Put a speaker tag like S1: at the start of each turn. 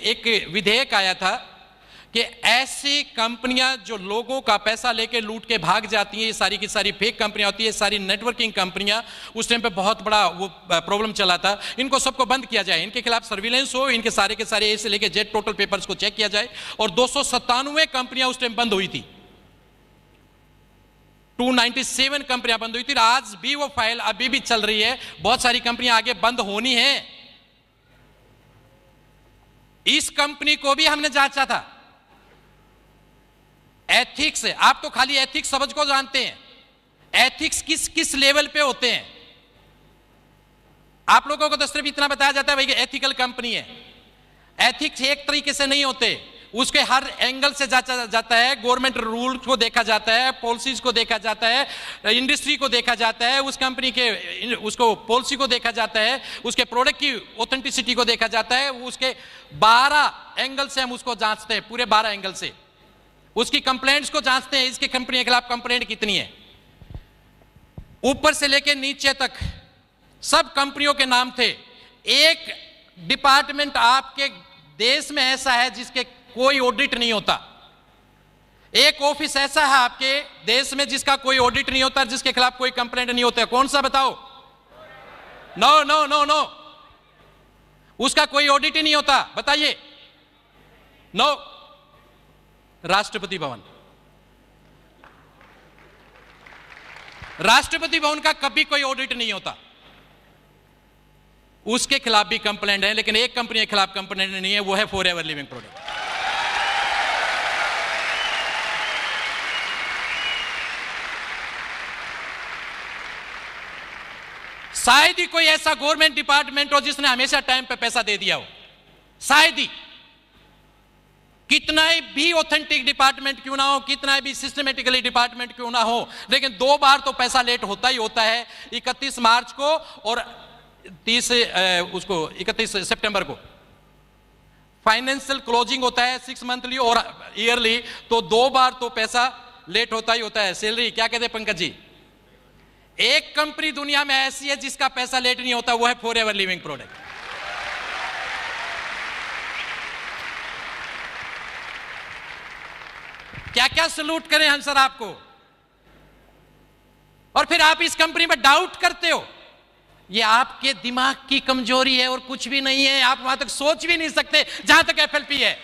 S1: एक विधेयक आया था कि ऐसी कंपनियां जो लोगों का पैसा लेके लूट के भाग जाती हैं, ये सारी की सारी फेक कंपनियां होती है, सारी नेटवर्किंग कंपनियां, उस टाइम पे बहुत बड़ा वो प्रॉब्लम चला था, इनको सबको बंद किया जाए, इनके खिलाफ सर्विलेंस हो, इनके सारे के सारे ए से लेके जेड टोटल पेपर्स को चेक किया जाए। और 297 कंपनियां उस टाइम बंद हुई थी, 297 कंपनियां बंद हुई थी। आज भी वो फाइल अभी भी चल रही है, बहुत सारी कंपनियां आगे बंद होनी है। इस कंपनी को भी हमने जांचा था एथिक्स है। आप तो खाली एथिक्स समझ को जानते हैं, एथिक्स किस किस लेवल पे होते हैं। आप लोगों को तो सिर्फ इतना बताया जाता है भाई कि एथिकल कंपनी है। एथिक्स एक तरीके से नहीं होते, उसके हर एंगल से जांचा जाता है। गवर्नमेंट रूल को देखा जाता है, पॉलिसीज को देखा जाता है, इंडस्ट्री को देखा जाता है, उस कंपनी के उसको पॉलिसी को देखा जाता है, उसके प्रोडक्ट की ऑथेंटिसिटी को देखा जाता है। उसके 12 एंगल से हम उसको जांचते हैं, पूरे 12 एंगल से उसकी कंप्लेंट्स को जांचते हैं। इसकी कंपनी के खिलाफ कंप्लेंट कितनी है, ऊपर से लेकर नीचे तक सब कंपनियों के नाम थे। एक डिपार्टमेंट आपके देश में ऐसा है जिसके कोई ऑडिट नहीं होता। एक ऑफिस ऐसा है आपके देश में जिसका कोई ऑडिट नहीं होता, जिसके खिलाफ कोई कंप्लेंट नहीं होता। कौन सा बताओ? नो नो नो नो, उसका कोई ऑडिट ही नहीं होता। बताइए। नो, राष्ट्रपति भवन। राष्ट्रपति भवन का कभी कोई ऑडिट नहीं होता, उसके खिलाफ भी कंप्लेंट है। लेकिन एक कंपनी के खिलाफ कंप्लेंट नहीं है, वो है फॉरएवर लिविंग प्रोडक्ट। शायद ही कोई ऐसा गवर्नमेंट डिपार्टमेंट हो जिसने हमेशा टाइम पे पैसा दे दिया हो, शायद ही। कितना भी ऑथेंटिक डिपार्टमेंट क्यों ना हो, कितना भी सिस्टमेटिकली डिपार्टमेंट क्यों ना हो, लेकिन 2 बार तो पैसा लेट होता ही होता है। 31 मार्च को और 31 सितंबर को फाइनेंशियल क्लोजिंग होता है, 6 मंथली और ईयरली, तो 2 बार तो पैसा लेट होता ही होता है। सैलरी क्या कहते हैं पंकज जी? एक कंपनी दुनिया में ऐसी है जिसका पैसा लेट नहीं होता, वो है फॉरएवर लिविंग प्रोडक्ट। क्या क्या सलूट करें हम सर आपको, और फिर आप इस कंपनी में डाउट करते हो। ये आपके दिमाग की कमजोरी है और कुछ भी नहीं है। आप वहां तक सोच भी नहीं सकते जहां तक एफएलपी है।